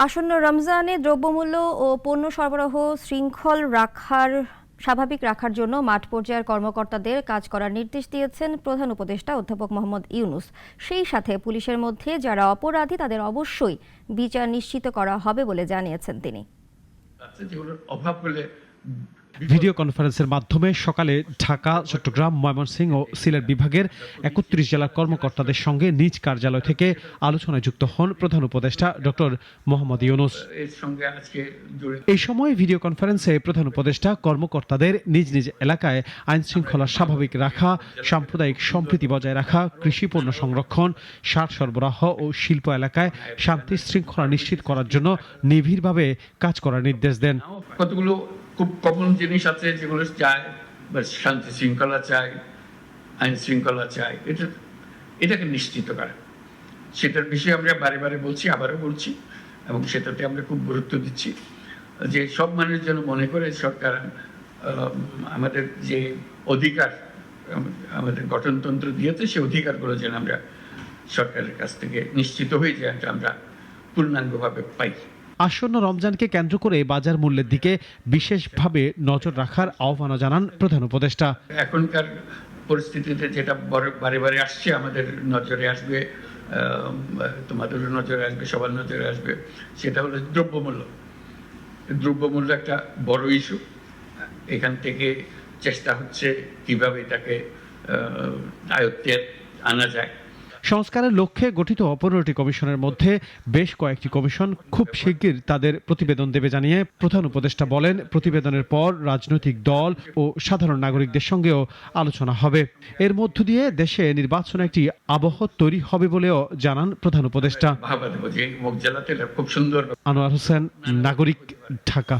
আসন্ন রমজানে দ্রব্যমূল্য ও পণ্য সরবরাহ স্বাভাবিক রাখার জন্য মাঠ পর্যায়ের কর্মকর্তাদের কাজ করার নির্দেশ দিয়েছেন প্রধান উপদেষ্টা অধ্যাপক মোহাম্মদ ইউনূস। সেই সাথে পুলিশের মধ্যে যারা অপরাধী তাদের অবশ্যই বিচার নিশ্চিত করা হবে বলে জানিয়েছেন তিনি। ভিডিও কনফারেন্সের মাধ্যমে সকালে ঢাকা, চট্টগ্রাম, ময়মনসিংহ ও সিলেট বিভাগের ৩১ জেলার কর্মকর্তাদের সঙ্গে নিজ কার্যালয় থেকে আলোচনায় যুক্ত হন প্রধান উপদেষ্টা ডক্টর মোহাম্মদ ইউনূস। এই সময় ভিডিও কনফারেন্সে প্রধান উপদেষ্টা কর্মকর্তাদের নিজ নিজ এলাকায় আইন শৃঙ্খলা স্বাভাবিক রাখা, সাম্প্রদায়িক সম্প্রীতি বজায় রাখা, কৃষি পণ্য সংরক্ষণ, সার সরবরাহ ও শিল্প এলাকায় শান্তি শৃঙ্খলা নিশ্চিত করার জন্য নিবিড়ভাবে কাজ করার নির্দেশ দেন। কতগুলো খুব কমন জিনিস আছে যেগুলো চায়, শান্তি শৃঙ্খলা চাই, আইন শৃঙ্খলা চাই, এটাকে নিশ্চিত করা, সেটার বিষয়ে আমরা বারে বারে বলছি, আবারও বলছি, এবং সেটাতে আমরা খুব গুরুত্ব দিচ্ছি যে সব মানুষ যেন মনে করে সরকার আমাদের যে অধিকার আমাদের গঠনতন্ত্র দিয়েছে সে অধিকারগুলো যেন আমরা সরকারের কাছ থেকে নিশ্চিত হয়ে যায়, আমরা পূর্ণাঙ্গভাবে পাই। আসন্ন রমজানকে কেন্দ্র করে বাজার মূল্যের দিকে বিশেষভাবে নজর রাখার আহ্বান জানান প্রধান উপদেষ্টা। এখনকার পরিস্থিতিতে যেটা বারে বারে আসছে, আমাদের নজরে আসবে, তোমাদেরও নজরে আসবে, সবার নজরে আসবে, সেটা হলো দ্রব্যমূল্য একটা বড় ইস্যু। এখান থেকে চেষ্টা হচ্ছে কিভাবে এটাকে আয়ত্তে আনা যায়। সংস্কারের লক্ষ্যে গঠিত 15টি কমিশনের মধ্যে বেশ কয়েকটি কমিশন খুব শিগগির তাদের প্রতিবেদন দেবে জানিয়ে প্রধান উপদেষ্টা বলেন, প্রতিবেদনের পর রাজনৈতিক দল ও সাধারণ নাগরিকদের সঙ্গেও আলোচনা হবে। এর মধ্য দিয়ে দেশে নির্বাচনে একটি আবহ তৈরি হবে বলেও জানান প্রধান উপদেষ্টা। খুব সুন্দর। আনোয়ার হোসেন, নাগরিক, ঢাকা।